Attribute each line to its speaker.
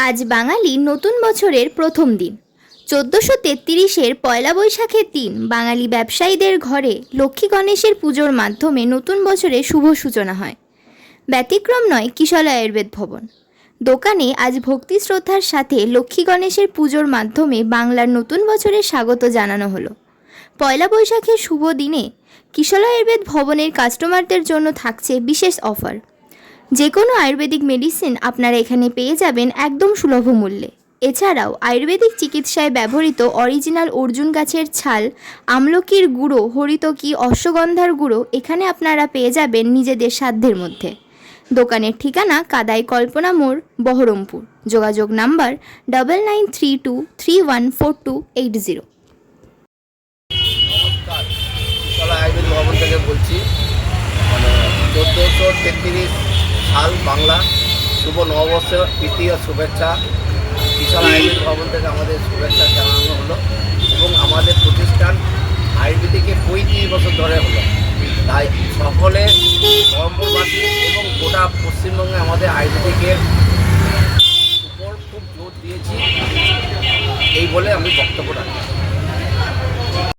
Speaker 1: আজ বাঙালি নতুন বছরের প্রথম দিন। 1433-এর পয়লা বৈশাখের দিন বাঙালি ব্যবসায়ীদের ঘরে লক্ষ্মী গণেশের পুজোর মাধ্যমে নতুন বছরের শুভ সূচনা হয়। ব্যতিক্রম নয় কিশলয় আয়ুর্বেদ ভবন। দোকানে আজ ভক্তি শ্রদ্ধার সাথে লক্ষ্মী গণেশের পুজোর মাধ্যমে বাংলার নতুন বছরের স্বাগত জানানো হলো। পয়লা বৈশাখের শুভ দিনে কিশলয় আয়ুর্বেদ ভবনের কাস্টমারদের জন্য থাকছে বিশেষ অফার। যে কোনো আয়ুর্বেদিক মেডিসিন আপনারা এখানে পেয়ে যাবেন একদম সুলভ মূল্যে। এছাড়াও আয়ুর্বেদিক চিকিৎসায় ব্যবহৃত অরিজিনাল অর্জুন গাছের ছাল, আমলকির গুঁড়ো, হরিতকি, অশ্বগন্ধার গুঁড়ো এখানে আপনারা পেয়ে যাবেন নিজেদের সাধ্যের মধ্যে। দোকানের ঠিকানা কাদাই কল্পনা মোড়, বহরমপুর। যোগাযোগ নাম্বার 9932314280।
Speaker 2: নমস্কার, কিশলয় আয়ুর্বেদ ভবন থেকে বলছি। 1433 সাল বাংলা শুভ নববর্ষের তৃতীয় শুভেচ্ছা কিশলয় আয়ুর্বেদ ভবন থেকে আমাদের শুভেচ্ছা জানানো হলো। এবং আমাদের প্রতিষ্ঠান আয়ুর্বেদিকে 35 বছর ধরে হলো। তাই সকলে বহরমপুরবাসী এবং গোটা পশ্চিমবঙ্গে আমাদের আয়ুর্বেদিকের উপর খুব জোর দিয়েছি এই বলে আমি বক্তব্য রাখি।